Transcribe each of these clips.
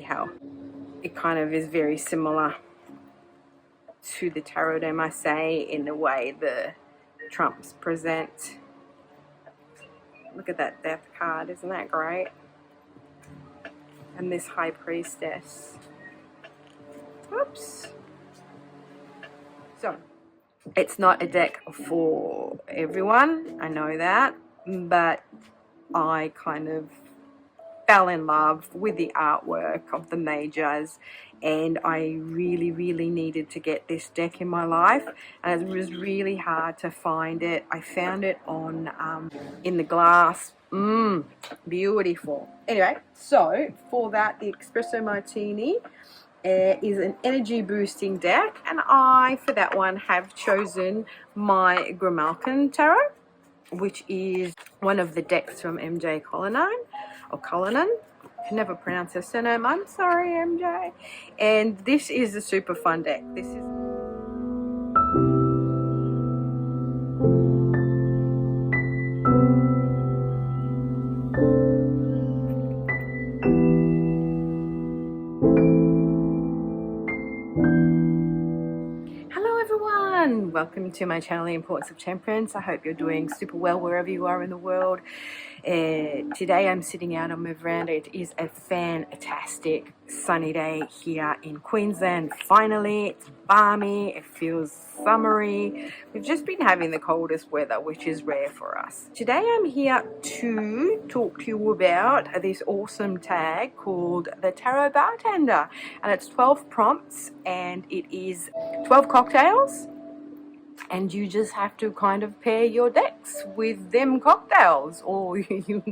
how it kind of is very similar to the tarot de Marseille in the way the trumps present. Look at that death card, isn't that great? And this high priestess. Oops. So it's not a deck for everyone, I know that, but I kind of fell in love with the artwork of the majors, and I really needed to get this deck in my life, and it was really hard to find it. I found it on in the glass. Beautiful. Anyway, so for that, the Espresso Martini is an energy boosting deck, and I for that one have chosen my Grimalkin Tarot, which is one of the decks from MJ Cullinan, or Cullinan. I can never pronounce her surname, I'm sorry MJ. And this is a super fun deck. This is welcome to my channel, The Importance of Temperance. I hope you're doing super well wherever you are in the world. Today I'm sitting out on my veranda. It is a fantastic sunny day here in Queensland. Finally, it's balmy, it feels summery. We've just been having the coldest weather, which is rare for us. Today I'm here to talk to you about this awesome tag called the Tarot Bartender, and it's 12 prompts and it is 12 cocktails. And you just have to kind of pair your decks with them cocktails, or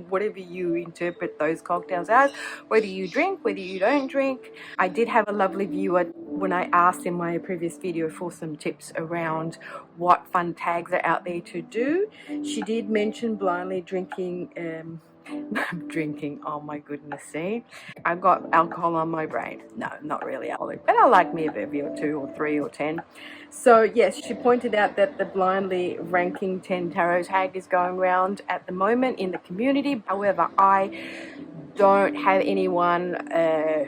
whatever you interpret those cocktails as, whether you drink, whether you don't drink. I did have a lovely viewer when I asked in my previous video for some tips around what fun tags are out there to do. She did mention blindly drinking, oh my goodness, see? I've got alcohol on my brain. No, not really alcoholic, but I like me a bevy or 2 or 3 or 10. So yes, she pointed out that the blindly ranking 10 tarot tag is going around at the moment in the community. However, I don't have anyone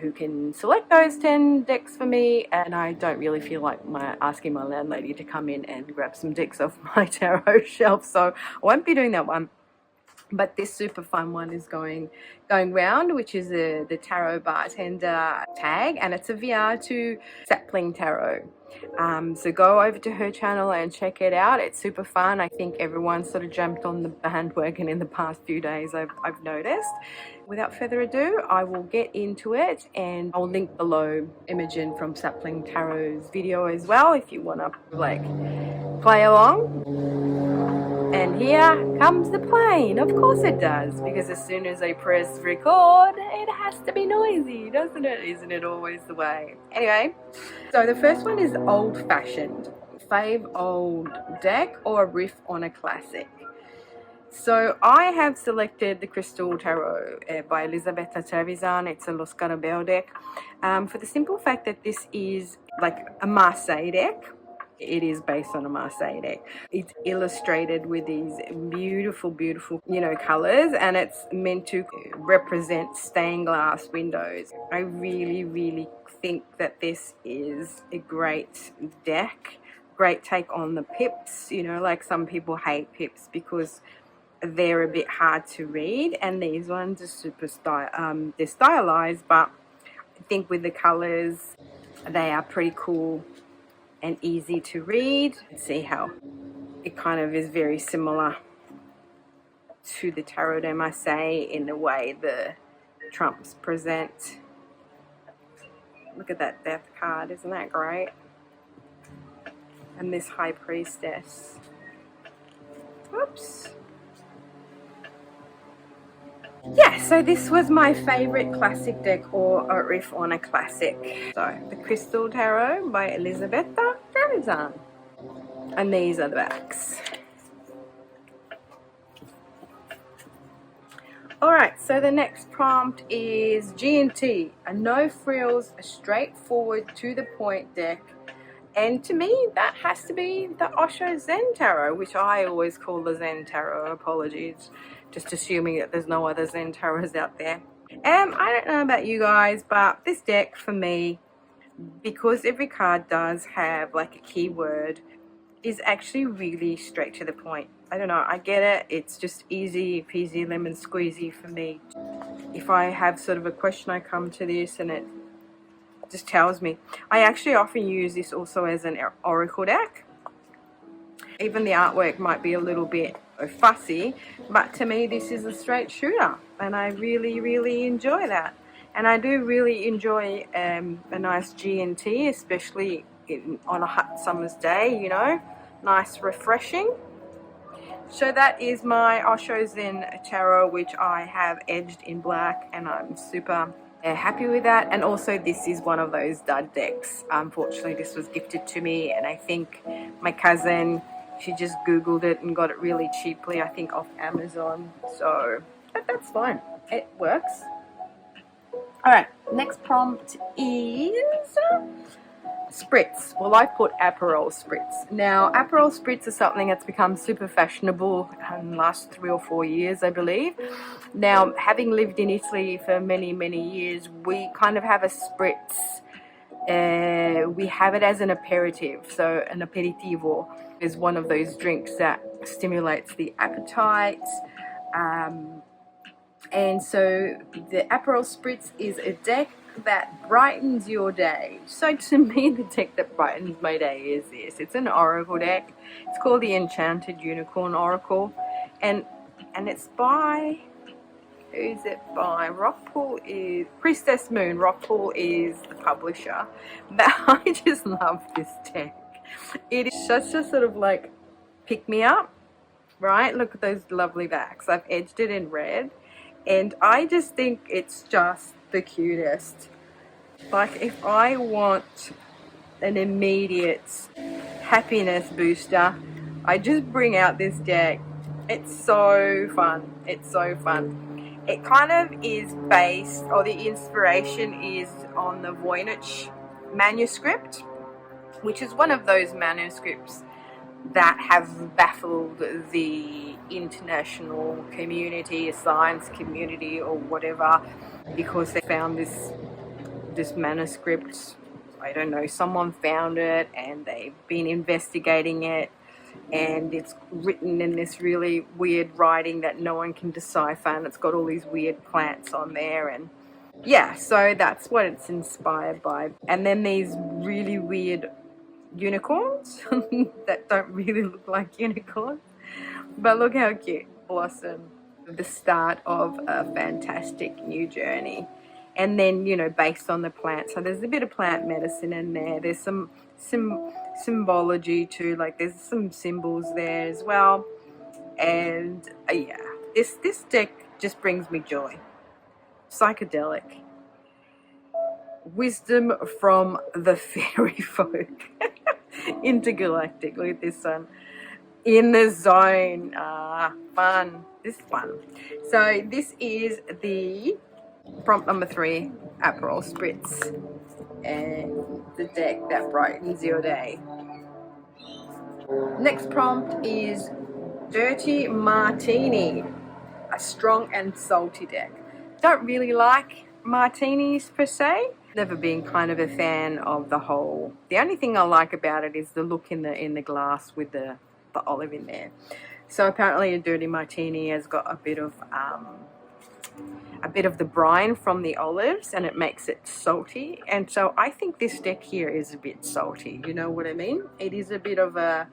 who can select those 10 decks for me, and I don't really feel like asking my landlady to come in and grab some decks off my tarot shelf, so I won't be doing that one. But this super fun one is going round, which is the Tarot Bartender tag, and it's a VR to SaplingTarot. So go over to her channel and check it out. It's super fun. I think everyone sort of jumped on the bandwagon in the past few days, I've noticed. Without further ado, I will get into it, and I'll link below Imogen from SaplingTarot's video as well if you want to like play along. And here comes the plane. Of course it does, because as soon as I press record, it has to be noisy, doesn't it? Isn't it always the way? Anyway, so the first one is Old Fashioned. Fave old deck or a riff on a classic. So I have selected the Crystal Tarot by Elisabetta Trevisan. It's a Lo Scarabeo deck. For the simple fact that this is like a Marseille deck. It is based on a Marseille deck. It's illustrated with these beautiful, colors, and it's meant to represent stained glass windows. I really think that this is a great deck. Great take on the pips. Like some people hate pips because they're a bit hard to read, and these ones are super they're stylized, but I think with the colors, they are pretty cool and easy to read. See how it kind of is very similar to the Tarot de Marseille in the way the trumps present. Look at that death card, isn't that great? And this high priestess. Oops. Yeah, so this was my favorite classic deck, or a riff on a classic. So the Crystal Tarot by Elisabetta Trevisan, and these are the backs. Alright, so the next prompt is G&T, a no-frills, a straightforward to the point deck. And to me, that has to be the Osho Zen Tarot, which I always call the Zen Tarot. Apologies, just assuming that there's no other Zen Tarots out there. I don't know about you guys, but this deck for me, because every card does have like a keyword, is actually really straight to the point. I don't know, I get it. It's just easy peasy lemon squeezy for me. If I have sort of a question, I come to this and it just tells me. I actually often use this also as an oracle deck. Even the artwork might be a little bit fussy, but to me this is a straight shooter, and I really enjoy that. And I do really enjoy a nice G&T, especially on a hot summer's day, you know, nice refreshing. So that is my Osho Zen Tarot, which I have edged in black, and I'm super happy with that. And also this is one of those dud decks. Unfortunately, this was gifted to me, and I think my cousin, she just Googled it and got it really cheaply, I think off Amazon. So that's fine, it works. All right, next prompt is Spritz. Well, I put Aperol Spritz. Now, Aperol Spritz is something that's become super fashionable in the last 3 or 4 years, I believe. Now, having lived in Italy for many years, we kind of have a Spritz. We have it as an aperitif. So an aperitivo is one of those drinks that stimulates the appetite. And so the Aperol Spritz is a deck that brightens your day. So to me, the deck that brightens my day is this. It's an oracle deck. It's called the Enchanted Unicorn Oracle, and it's by, who's it by? Rockpool is Priestess Moon. Rockpool is the publisher. But I just love this deck. It is such a sort of like pick me up, right? Look at those lovely backs. I've edged it in red, and I just think it's just the cutest. Like, if I want an immediate happiness booster, I just bring out this deck. It's so fun. It's so fun. It kind of is based, or the inspiration is on the Voynich manuscript, which is one of those manuscripts that have baffled the international community, science community or whatever, because they found this manuscript. I don't know, someone found it and they've been investigating it, and it's written in this really weird writing that no one can decipher, and it's got all these weird plants on there, and yeah, so that's what it's inspired by. And then these really weird unicorns that don't really look like unicorns, but look how cute. Blossom, the start of a fantastic new journey. And then, you know, based on the plant, so there's a bit of plant medicine in there. There's some symbology too, like there's some symbols there as well. And yeah, this deck just brings me joy. Psychedelic wisdom from the fairy folk. Intergalactic. Look at this one. In the zone. Fun. This is fun. So this is the prompt number 3, Aperol Spritz, and the deck that brightens your day. Next prompt is Dirty Martini, a strong and salty deck. Don't really like martinis per se. Never been kind of a fan of the whole. The only thing I like about it is the look in the glass with the olive in there. So apparently a Dirty Martini has got a bit of the brine from the olives, and it makes it salty. And so I think this deck here is a bit salty, you know what I mean? It is a bit of a,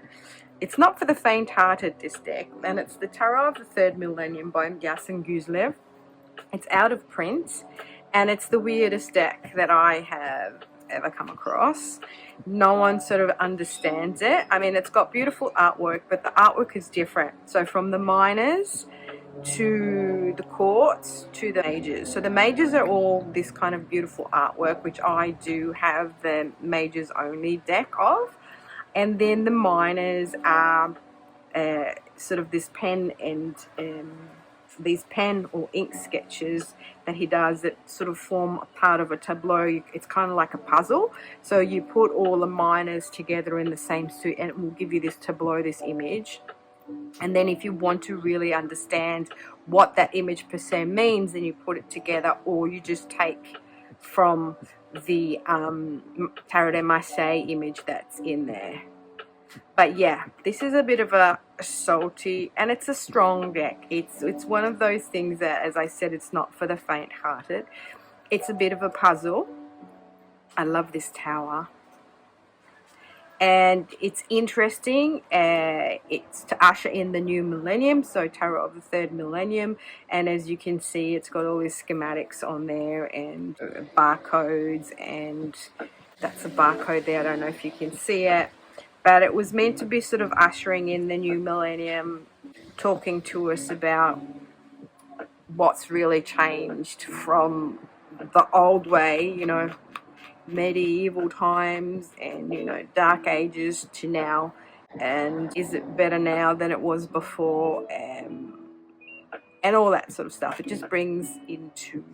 it's not for the faint-hearted, this deck. And it's the Tarot of the Third Millennium by Yasin Guzlev. It's out of print, and it's the weirdest deck that I have ever come across. No one sort of understands it. I mean, it's got beautiful artwork, but the artwork is different. So from the minors to the courts to the mages. So the mages are all this kind of beautiful artwork, which I do have the mages only deck of. And then the minors are sort of this pen and these pen or ink sketches that he does that sort of form a part of a tableau. It's kind of like a puzzle. So you put all the minors together in the same suit and it will give you this tableau, this image. And then if you want to really understand what that image per se means, then you put it together, or you just take from the Tarot de Marseille image that's in there. But yeah, this is a bit of a salty, and it's a strong deck. It's one of those things that, as I said, it's not for the faint-hearted. It's a bit of a puzzle. I love this tower. And it's interesting. It's to usher in the new millennium, so Tarot of the Third Millennium. And as you can see, it's got all these schematics on there and barcodes, and that's a barcode there. I don't know if you can see it, but it was meant to be sort of ushering in the new millennium, talking to us about what's really changed from the old way, you know, medieval times and, you know, dark ages, to now, and is it better now than it was before, and all that sort of stuff. It just brings into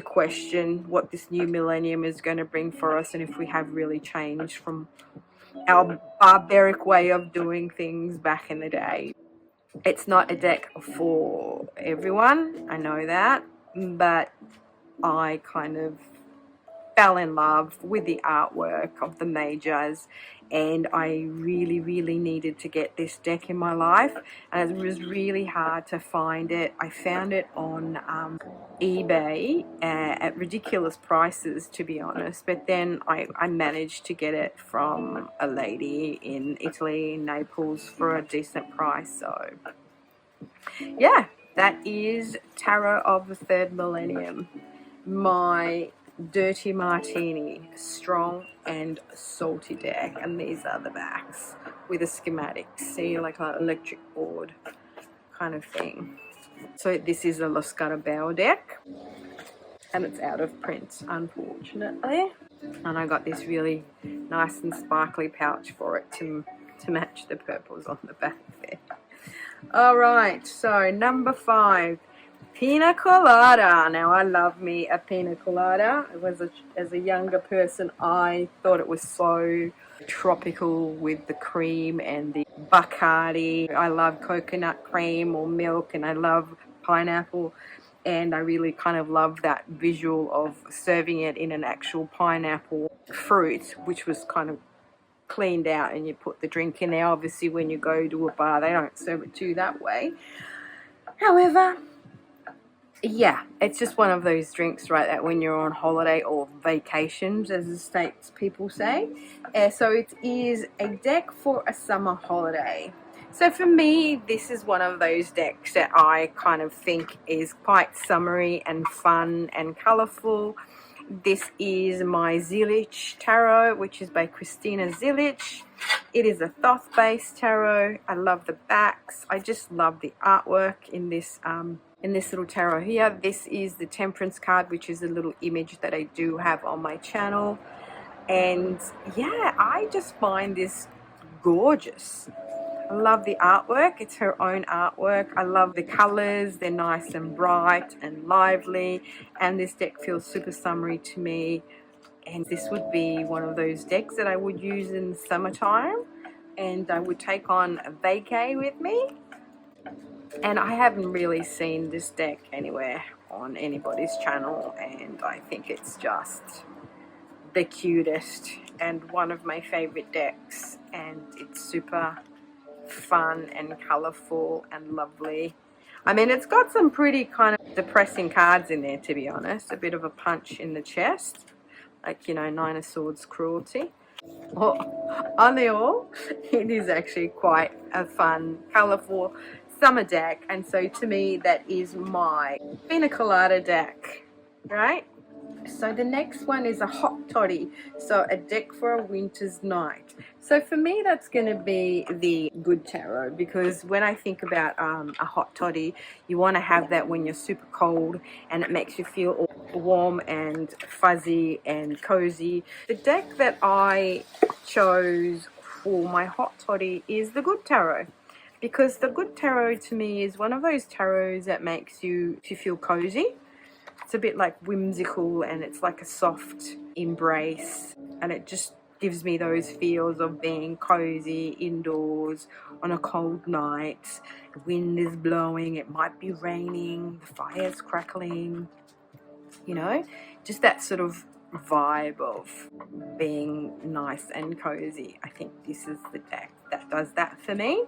question what this new millennium is going to bring for us, and if we have really changed from our barbaric way of doing things back in the day. It's not a deck for everyone, I know that, but I kind of fell in love with the artwork of the majors, and I really needed to get this deck in my life, and it was really hard to find it. I found it on eBay at ridiculous prices, to be honest, but then I managed to get it from a lady in Italy, in Naples, for a decent price. So yeah, that is Tarot of the Third Millennium, my dirty martini, strong and salty deck. And these are the backs with a schematic, see, like an electric board kind of thing. So this is a Lo Scarabeo deck, and it's out of print, unfortunately, and I got this really nice and sparkly pouch for it to match the purples on the back there. All right, so number 5, Pina Colada. Now, I love me a Pina Colada. As a younger person, I thought it was so tropical with the cream and the Bacardi. I love coconut cream or milk, and I love pineapple, and I really kind of love that visual of serving it in an actual pineapple fruit, which was kind of cleaned out, and you put the drink in there. Obviously, when you go to a bar, they don't serve it to you that way. However, yeah, it's just one of those drinks, right, that when you're on holiday or vacations, as the States people say. So it is a deck for a summer holiday. So for me, this is one of those decks that I kind of think is quite summery and fun and colourful. This is my Zilich tarot, which is by Christina Zilich. It is a Thoth-based tarot. I love the backs. I just love the artwork in this little tarot here. This is the Temperance card, which is a little image that I do have on my channel. And yeah, I just find this gorgeous. I love the artwork. It's her own artwork. I love the colors. They're nice and bright and lively, and this deck feels super summery to me. And this would be one of those decks that I would use in summertime, and I would take on a vacay with me. And I haven't really seen this deck anywhere on anybody's channel, and I think it's just the cutest and one of my favorite decks, and it's super fun and colorful and lovely. I mean, it's got some pretty kind of depressing cards in there, to be honest. A bit of a punch in the chest, like, you know, 9 of Swords cruelty. Well, on the all, it is actually quite a fun, colorful summer deck, and so to me that is my Pina Colada deck, right? So the next one is a hot toddy, so a deck for a winter's night. So for me, that's going to be the good tarot, because when I think about a hot toddy, you want to have that when you're super cold and it makes you feel all warm and fuzzy and cozy. The deck that I chose for my hot toddy is the good tarot, because the good tarot to me is one of those tarots that makes you feel cozy. It's a bit like whimsical, and it's like a soft embrace, and it just gives me those feels of being cozy indoors on a cold night. The wind is blowing, it might be raining, the fire's crackling, you know, just that sort of vibe of being nice and cozy. I think this is the deck that does that for me.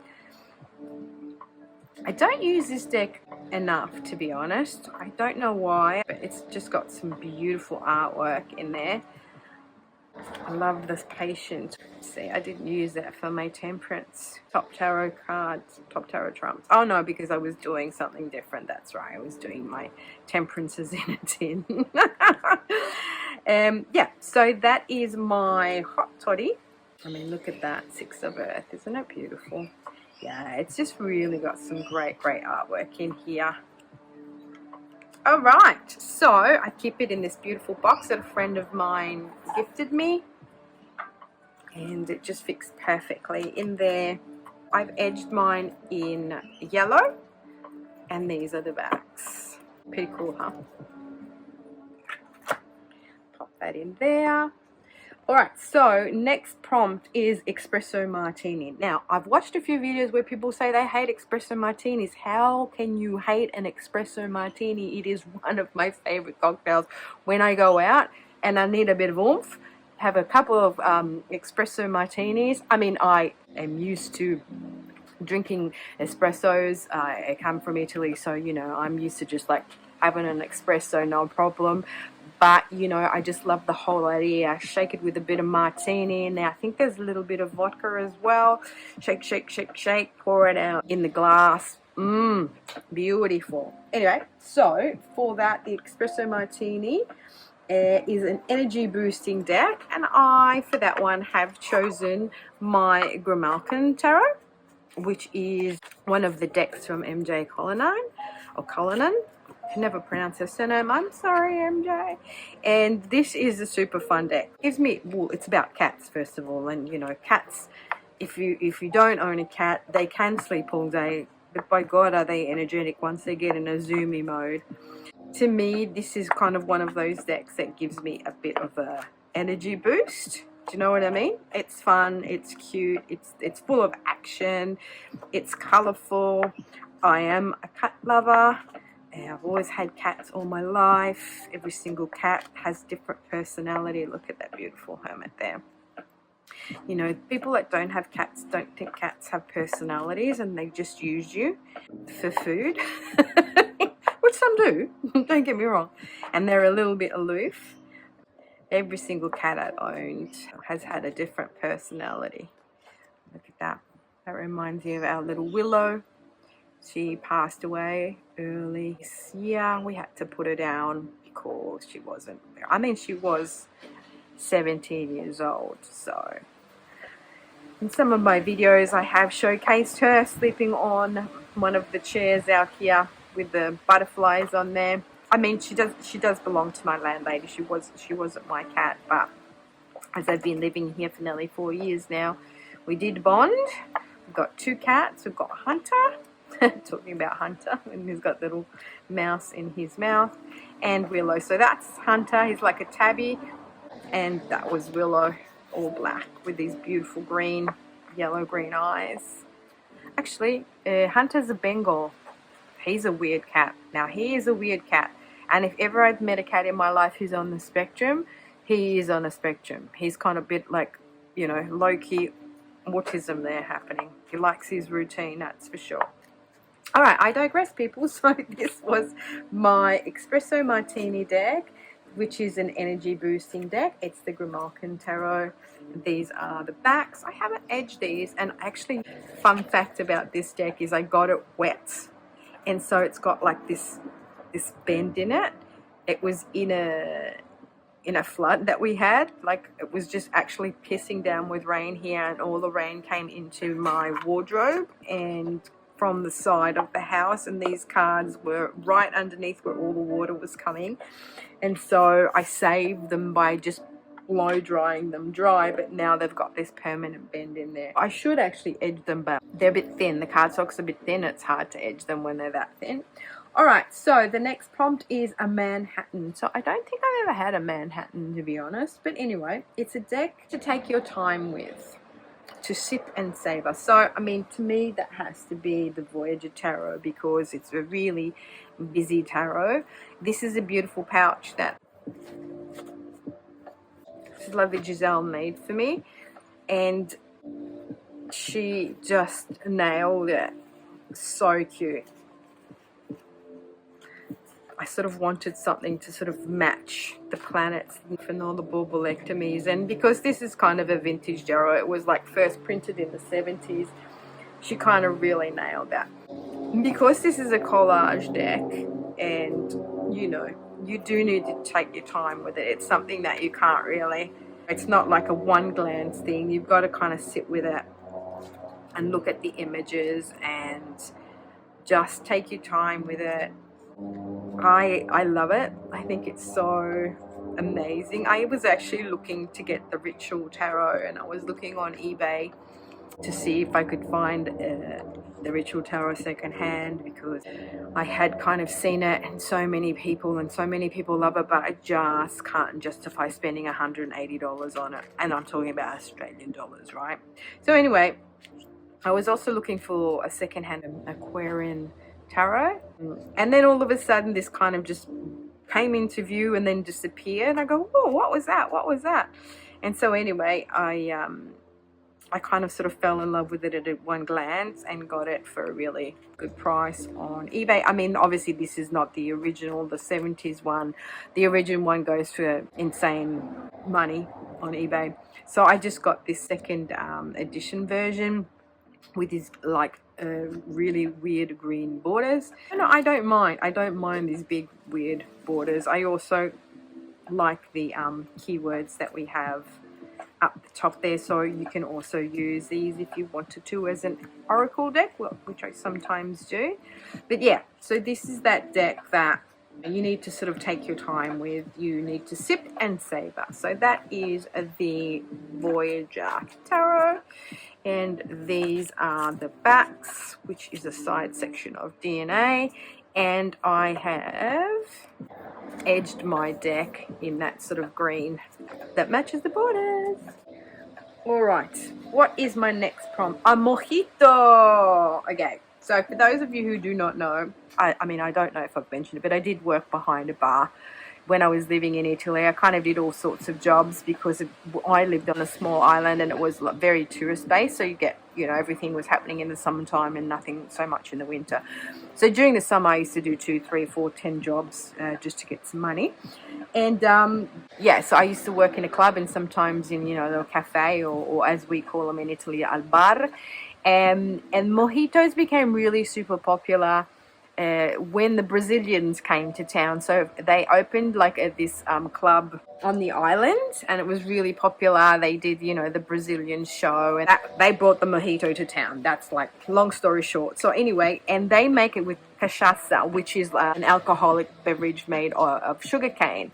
I don't use this deck enough, to be honest. I don't know why, but it's just got some beautiful artwork in there. I love this patience. See, I didn't use that for my temperance. Top tarot cards, top tarot trumps. Oh no, because I was doing something different. That's right, I was doing my temperances in a tin. Yeah, so that is my hot toddy. I mean, look at that, 6 of Earth. Isn't it beautiful? Yeah, it's just really got some great artwork in here. All right, so I keep it in this beautiful box that a friend of mine gifted me, and it just fits perfectly in there. I've edged mine in yellow, and these are the backs. Pretty cool, huh? Pop that in there. All right, so next prompt is Espresso Martini. Now, I've watched a few videos where people say they hate Espresso Martinis. How can you hate an Espresso Martini? It is one of my favorite cocktails. When I go out and I need a bit of oomph, have a couple of Espresso Martinis. I mean, I am used to drinking espressos. I come from Italy, so, you know, I'm used to just like having an espresso, no problem. But, you know, I just love the whole idea. I shake it with a bit of martini. Now, I think there's a little bit of vodka as well. Shake, shake, shake, shake. Pour it out in the glass. Mmm, beautiful. Anyway, so for that, the Espresso Martini is an energy boosting deck. And I, for that one, have chosen my Grimalkin Tarot, which is one of the decks from MJ Cullinan, or Cullinan. I can never pronounce her surname. I'm sorry, MJ. And this is a super fun deck. It gives me, well, it's about cats first of all, and you know, cats. If you don't own a cat, they can sleep all day. But by God, are they energetic once they get in a zoomy mode. To me, this is kind of one of those decks that gives me a bit of a energy boost. Do you know what I mean? It's fun. It's cute. It's full of action. It's colourful. I am a cat lover. I've always had cats all my life. Every single cat has different personality. Look at that beautiful hermit there. You know, people that don't have cats don't think cats have personalities and they just use you for food. Which some do, don't get me wrong. And they're a little bit aloof. Every single cat I've owned has had a different personality. Look at that. That reminds me of our little Willow. She passed away early this year. We had to put her down because she wasn't, I mean, she was 17 years old. So in some of my videos I have showcased her sleeping on one of the chairs out here with the butterflies on there. I mean, she does belong to my landlady. She wasn't my cat, but as I've been living here for nearly 4 years now, we did bond. We've got 2 cats. We've got Hunter. Talking about Hunter, and he's got little mouse in his mouth, and Willow. So that's Hunter. He's like a tabby, and that was Willow, all black with these beautiful green, yellow-green eyes. Actually, Hunter's a Bengal. He's a weird cat. Now, he is a weird cat, and if ever I've met a cat in my life who's on the spectrum, he is on a spectrum. He's kind of a bit like, you know, low-key autism there happening. He likes his routine, that's for sure. All right, I digress, people. So this was my Espresso Martini deck, which is an energy boosting deck. It's the Grimalkin Tarot. These are the backs. I haven't edged these, and actually, fun fact about this deck is I got it wet, and so it's got like this bend in it. It was in a flood that we had. Like, it was just actually pissing down with rain here, and all the rain came into my wardrobe and from the side of the house, and these cards were right underneath where all the water was coming, and so I saved them by just blow drying them dry, but now they've got this permanent bend in there. I should actually edge them, but they're a bit thin. The cardstock's a bit thin. It's hard to edge them when they're that thin. Alright, so the next prompt is a Manhattan. So I don't think I've ever had a Manhattan, to be honest. But anyway, it's a deck to take your time with, to sip and savor. So, I mean, to me, that has to be the Voyager Tarot because it's a really busy tarot. This is a beautiful pouch that this is lovely Giselle made for me. And she just nailed it. So cute. I sort of wanted something to sort of match the planets and all the borbolectomies, and because this is kind of a vintage tarot, it was like first printed in the 70s, she kind of really nailed that. Because this is a collage deck, and you know, you do need to take your time with it. It's something that you can't really, it's not like a one glance thing. You've got to kind of sit with it and look at the images and just take your time with it. I love it. I think it's so amazing. I was actually looking to get the Ritual Tarot, and I was looking on eBay to see if I could find the Ritual Tarot secondhand, because I had kind of seen it and so many people love it, but I just can't justify spending $180 on it, and I'm talking about Australian dollars, right? So anyway, I was also looking for a secondhand Aquarian tarot, and then all of a sudden this kind of just came into view and then disappeared, and I go, oh, what was that? And so anyway, I kind of sort of fell in love with it at one glance and got it for a really good price on eBay. I mean, obviously this is not the original, the 70s one. The original one goes for insane money on eBay. So I just got this second edition version with these like really weird green borders. And I don't mind these big weird borders. I also like the keywords that we have up the top there, so you can also use these if you wanted to as an oracle deck, which I sometimes do. But yeah, so this is that deck that you need to sort of take your time with. You need to sip and savor. So that is the Voyager Tarot, and these are the backs, which is a side section of DNA, and I have edged my deck in that sort of green that matches the borders. All right, what is my next prompt? A mojito. Okay, so for those of you who do not know, I mean, I don't know if I've mentioned it, but I did work behind a bar when I was living in Italy. I kind of did all sorts of jobs because I lived on a small island and it was very tourist based. So you get, you know, everything was happening in the summertime and nothing so much in the winter. So during the summer, I used to do 2, 3, 4, 10 jobs just to get some money. And yeah, so I used to work in a club and sometimes in, you know, a cafe, or as we call them in Italy, al bar. And mojitos became really super popular when the Brazilians came to town. So they opened like this club on the island, and it was really popular. They did, you know, the Brazilian show, and they brought the mojito to town. That's like long story short. So anyway, and they make it with cachaça, which is an alcoholic beverage made of sugarcane.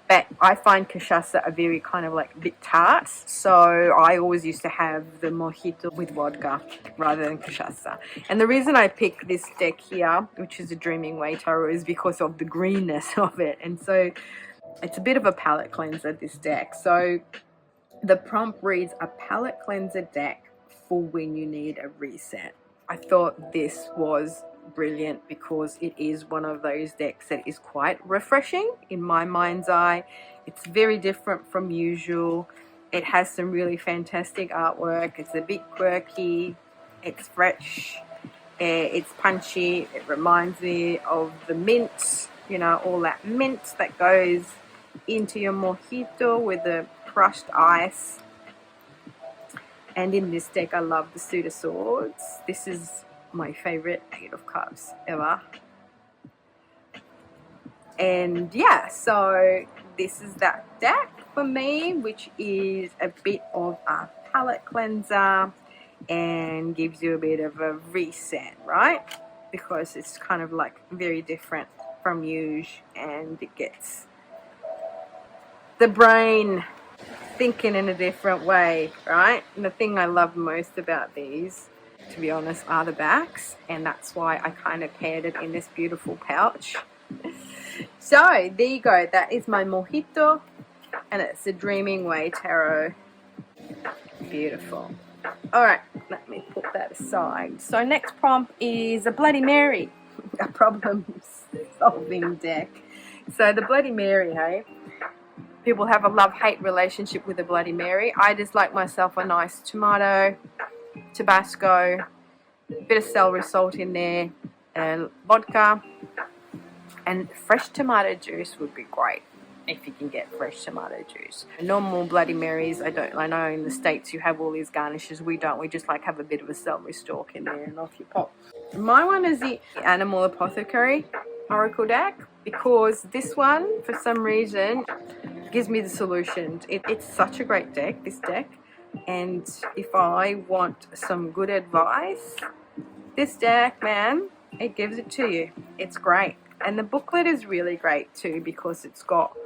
But I find cachaça a very kind of like a bit tart, so I always used to have the mojito with vodka rather than cachaça. And the reason I picked this deck here, which is a Dreaming Way Tarot, is because of the greenness of it. And so it's a bit of a palate cleanser, this deck. So the prompt reads, a palate cleanser deck for when you need a reset. I thought this was brilliant because it is one of those decks that is quite refreshing in my mind's eye. It's very different from usual. It has some really fantastic artwork. It's a bit quirky. It's fresh. It's punchy. It reminds me of the mint, you know, all that mint that goes into your mojito with the crushed ice. And in this deck, I love the Suit of Swords. This is my favorite 8 of Cups ever. And yeah, so this is that deck for me, which is a bit of a palette cleanser and gives you a bit of a reset, right? Because it's kind of like very different from usual, and it gets the brain thinking in a different way, right? And the thing I love most about these to be honest, are the backs, and that's why I kind of paired it in this beautiful pouch. So there you go, that is my Mojito, and it's the Dreaming Way Tarot. Beautiful. All right, let me put that aside. So next prompt is a Bloody Mary, a problem solving deck. So the Bloody Mary, hey, people have a love-hate relationship with the Bloody Mary. I just like myself a nice tomato, Tabasco, bit of celery salt in there, and vodka, and fresh tomato juice would be great if you can get fresh tomato juice. Normal Bloody Marys, I know in the States you have all these garnishes. We don't. We just like have a bit of a celery stalk in there and off you pop. My one is the Animal Apothecary Oracle deck, because this one, for some reason, gives me the solutions. It's such a great deck, this deck. And if I want some good advice, this deck, man, it gives it to you. It's great. And the booklet is really great too, because it's got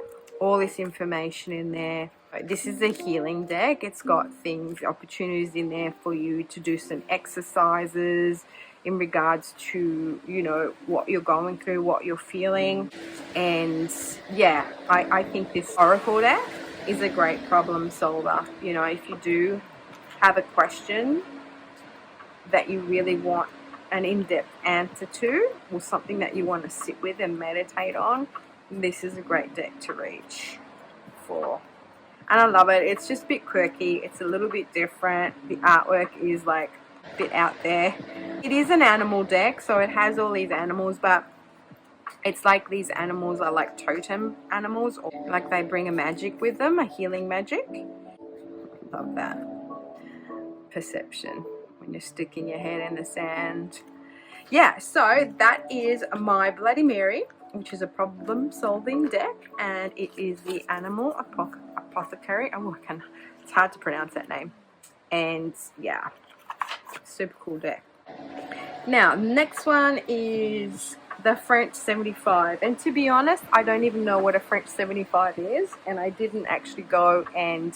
all this information in there. This is a healing deck. It's got things, opportunities in there for you to do some exercises in regards to, you know, what you're going through, what you're feeling. And yeah, I think this Oracle deck is a great problem solver. You know, if you do have a question that you really want an in-depth answer to, or something that you want to sit with and meditate on, this is a great deck to reach for. And I love it. It's just a bit quirky. It's a little bit different. The artwork is like a bit out there. It is an animal deck, so it has all these animals, but it's like these animals are like totem animals, or like they bring a magic with them, a healing magic. Love that. Perception. When you're sticking your head in the sand. Yeah, so that is my Bloody Mary, which is a problem solving deck, and it is the Animal Apothecary. Oh, it's hard to pronounce that name. And yeah, super cool deck. Now, next one is the French 75, and to be honest, I don't even know what a French 75 is, and I didn't actually go and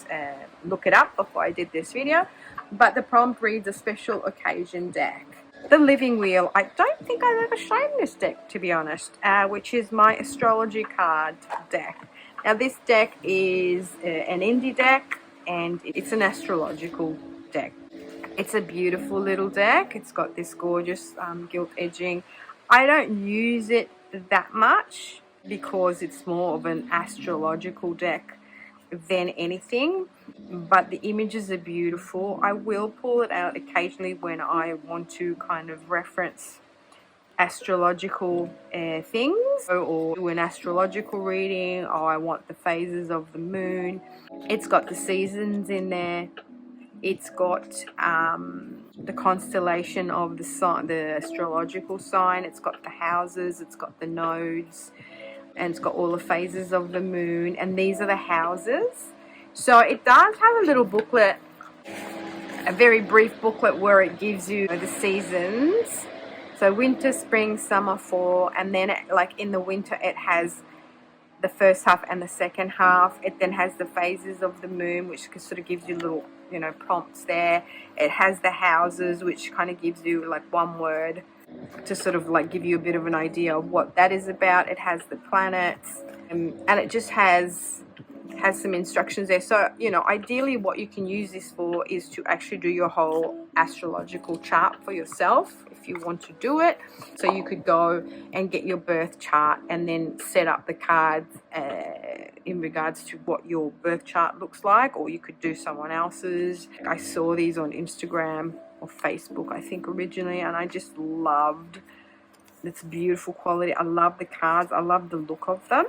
look it up before I did this video. But the prompt reads a special occasion deck. The Living Wheel. I don't think I've ever shown this deck, to be honest, which is my astrology card deck. Now this deck is an indie deck, and it's an astrological deck. It's a beautiful little deck. It's got this gorgeous gilt edging. I don't use it that much because it's more of an astrological deck than anything, but the images are beautiful. I will pull it out occasionally when I want to kind of reference astrological things, or do an astrological reading, or I want the phases of the moon. It's got the seasons in there. It's got the constellation of the sign, the astrological sign. It's got the houses. It's got the nodes. And it's got all the phases of the moon, and these are the houses. So it does have a little booklet, a very brief booklet, where it gives you the seasons. So winter, spring, summer, fall, and then like in the winter it has the first half and the second half. It then has the phases of the moon, which sort of gives you little, you know, prompts there. It has the houses, which kind of gives you like one word to sort of like give you a bit of an idea of what that is about. It has the planets, and it just has some instructions there. So, you know, ideally what you can use this for is to actually do your whole astrological chart for yourself if you want to do it. So you could go and get your birth chart and then set up the cards in regards to what your birth chart looks like, or you could do someone else's. I saw these on Instagram or Facebook, I think, originally, and I just loved this beautiful quality. I love the cards. I love the look of them.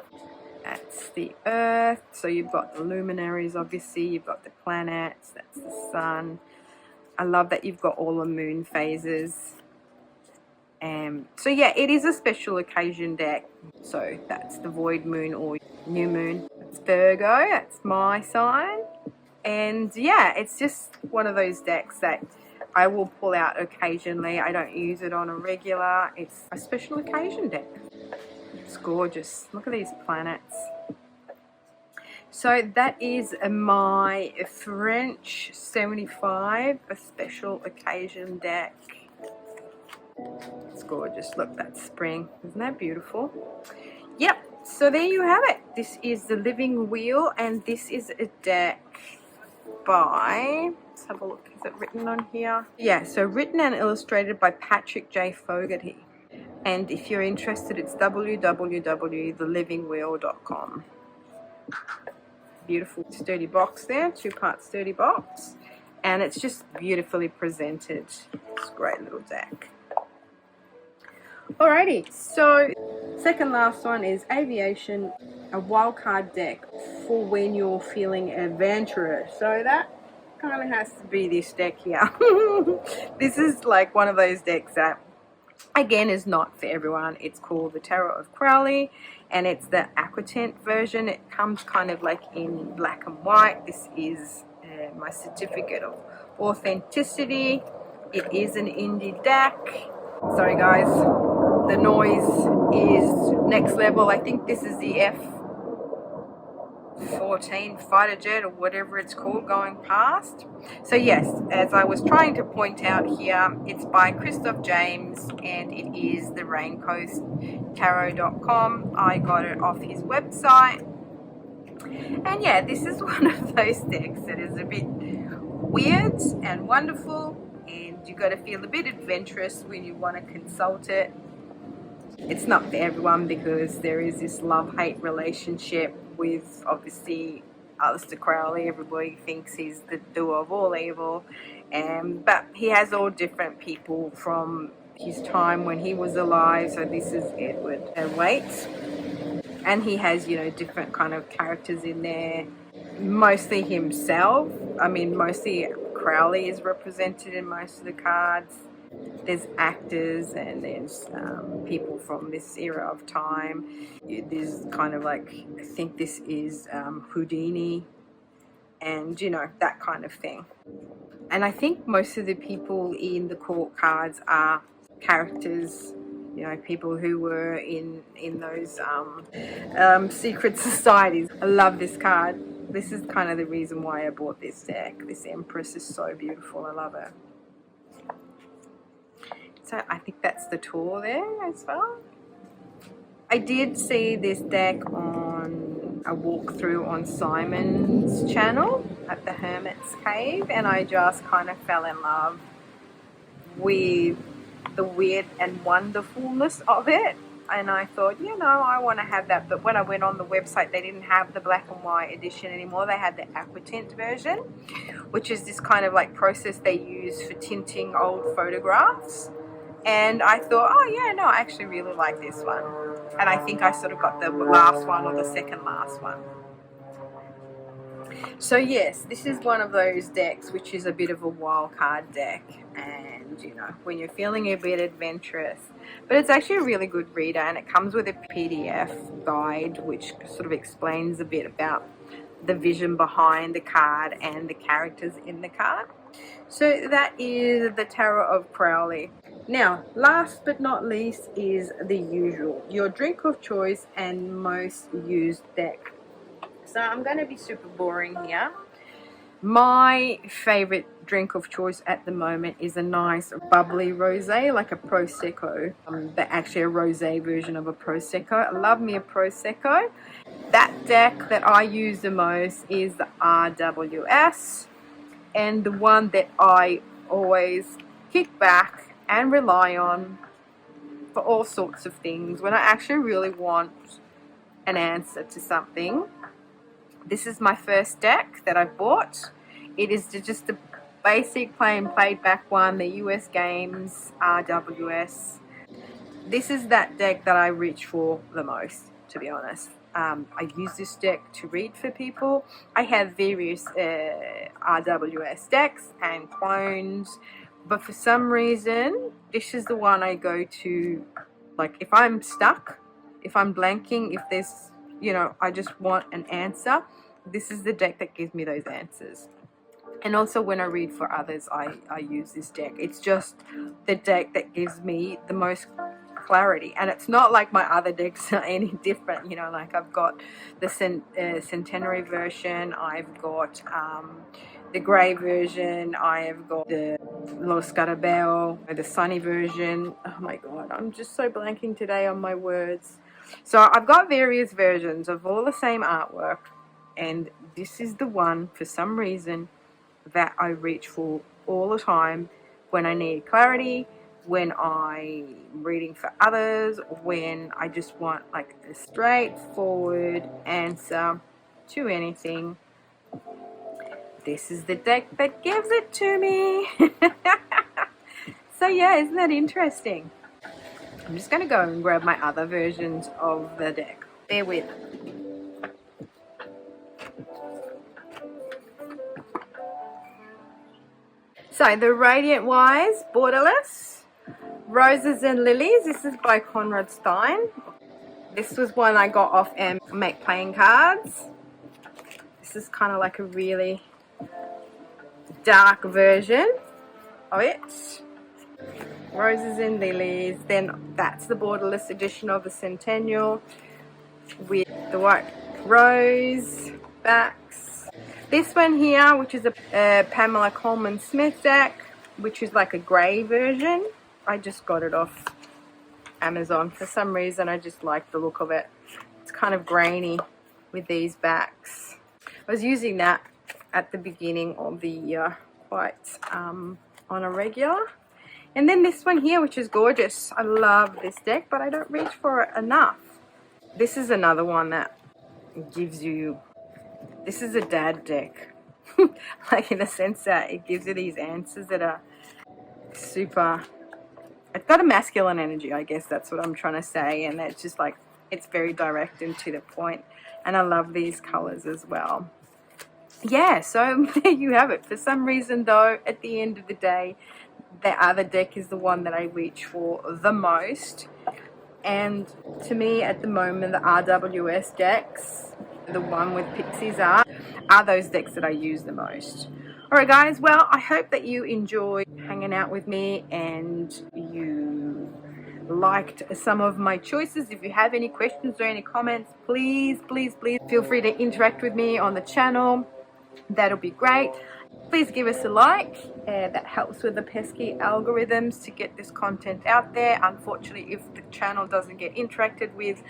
That's the Earth. So you've got the luminaries, obviously. You've got the planets. That's the sun. I love that you've got all the moon phases. So yeah, it is a special occasion deck. So that's the void moon or new moon. That's Virgo. That's my sign. And yeah, it's just one of those decks that I will pull out occasionally. I don't use it on a regular. It's a special occasion deck. It's gorgeous. Look at these planets. So that is my French 75, a special occasion deck. It's gorgeous. Look, that's spring. Isn't that beautiful? Yep. So there you have it. This is the Living Wheel, and this is a deck by, let's have a look, is it written on here? Yeah, so written and illustrated by Patrick J. Fogarty. And if you're interested, it's www.thelivingwheel.com. Beautiful sturdy box there, 2-part sturdy box, and it's just beautifully presented. It's a great little deck. Alrighty, so second last one is Aviation, a wildcard deck for when you're feeling adventurous. So that kind of has to be this deck here. This is like one of those decks that, again, is not for everyone. It's called the Tarot of Crowley, and it's the aquatint version. It comes kind of like in black and white. This is my certificate of authenticity. It is an indie deck. Sorry guys, the noise is next level. I think this is the F-14 fighter jet or whatever it's called going past. So yes, as I was trying to point out here, it's by Christoph James, and it is the raincoasttarot.com. I got it off his website. And yeah, this is one of those decks that is a bit weird and wonderful, and you got to feel a bit adventurous when you want to consult it. It's not for everyone because there is this love-hate relationship with, obviously, Aleister Crowley. Everybody thinks he's the doer of all evil, but he has all different people from his time when he was alive. So this is Edward Waite, and he has, you know, different kind of characters in there, mostly himself. I mean, mostly Crowley is represented in most of the cards. There's actors, and there's people from this era of time. There's kind of like, I think this is Houdini, and, you know, that kind of thing. And I think most of the people in the court cards are characters, you know, people who were in those secret societies. I love this card. This is kind of the reason why I bought this deck. This Empress is so beautiful. I love it. So I think that's the tour there as well. I did see this deck on a walkthrough on Simon's channel at the Hermit's Cave, and I just kind of fell in love with the weird and wonderfulness of it. And I thought, you know, I want to have that. But when I went on the website, they didn't have the black and white edition anymore. They had the aquatint version, which is this kind of like process they use for tinting old photographs. And I thought, oh yeah, no, I actually really like this one. And I think I sort of got the last one or the second last one. So yes, this is one of those decks which is a bit of a wild card deck. And, you know, when you're feeling a bit adventurous. But it's actually a really good reader, and it comes with a PDF guide which sort of explains a bit about the vision behind the card and the characters in the card. So that is the Tarot of Crowley. Now, last but not least is the usual, your drink of choice and most used deck. So I'm going to be super boring here. My favorite drink of choice at the moment is a nice bubbly rosé, like a Prosecco. Actually a rosé version of a Prosecco. I love me a Prosecco. That deck that I use the most is the RWS, and the one that I always kick back and rely on for all sorts of things when I actually really want an answer to something. This is my first deck that I bought. It is just a basic plain played back one, the US Games RWS. This is that deck that I reach for the most, to be honest. I use this deck to read for people. I have various RWS decks and clones, but for some reason, this is the one I go to, like, if I'm stuck, if I'm blanking, if there's, you know, I just want an answer, this is the deck that gives me those answers. And also when I read for others, I use this deck. It's just the deck that gives me the most clarity. And it's not like my other decks are any different, you know, like I've got the centenary version, I've got the grey version, I have got the Lo Scarabeo, the sunny version. Oh my god, I'm just so blanking today on my words. So I've got various versions of all the same artwork, and this is the one, for some reason, that I reach for all the time when I need clarity, when I'm reading for others, when I just want like a straightforward answer to anything. This is the deck that gives it to me. So yeah, isn't that interesting? I'm just going to go and grab my other versions of the deck. Bear with. So the Radiant Wise, Borderless, Roses and Lilies. This is by Conrad Stein. This was one I got off Make Playing Cards. This is kind of like a really dark version of it. Roses and Lilies. Then that's the Borderless edition of the Centennial with the white rose backs. This one here, which is a Pamela Coleman Smith deck, which is like a grey version. I just got it off Amazon. For some reason, I just like the look of it. It's kind of grainy with these backs. I was using that at the beginning of the year quite on a regular. And then this one here, which is gorgeous. I love this deck, but I don't reach for it enough. This is another one that gives you... This is a dad deck. Like in the sense that it gives you these answers that are super... It's got a masculine energy, I guess that's what I'm trying to say. And it's just like, it's very direct and to the point. And I love these colors as well. Yeah, so there you have it. For some reason though, at the end of the day, the other deck is the one that I reach for the most. And to me at the moment, the RWS decks, the one with Pixies are those decks that I use the most. Alright guys, well I hope that you enjoyed hanging out with me and you liked some of my choices. If you have any questions or any comments, please feel free to interact with me on the channel. That'll be great. Please give us a like. That helps with the pesky algorithms to get this content out there. Unfortunately, if the channel doesn't get interacted with,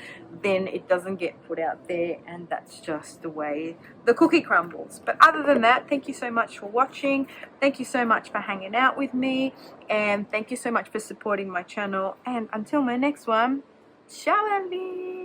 then it doesn't get put out there, and that's just the way the cookie crumbles. But other than that, thank you so much for watching. Thank you so much for hanging out with me, and thank you so much for supporting my channel. And until my next one, ciao, Andy.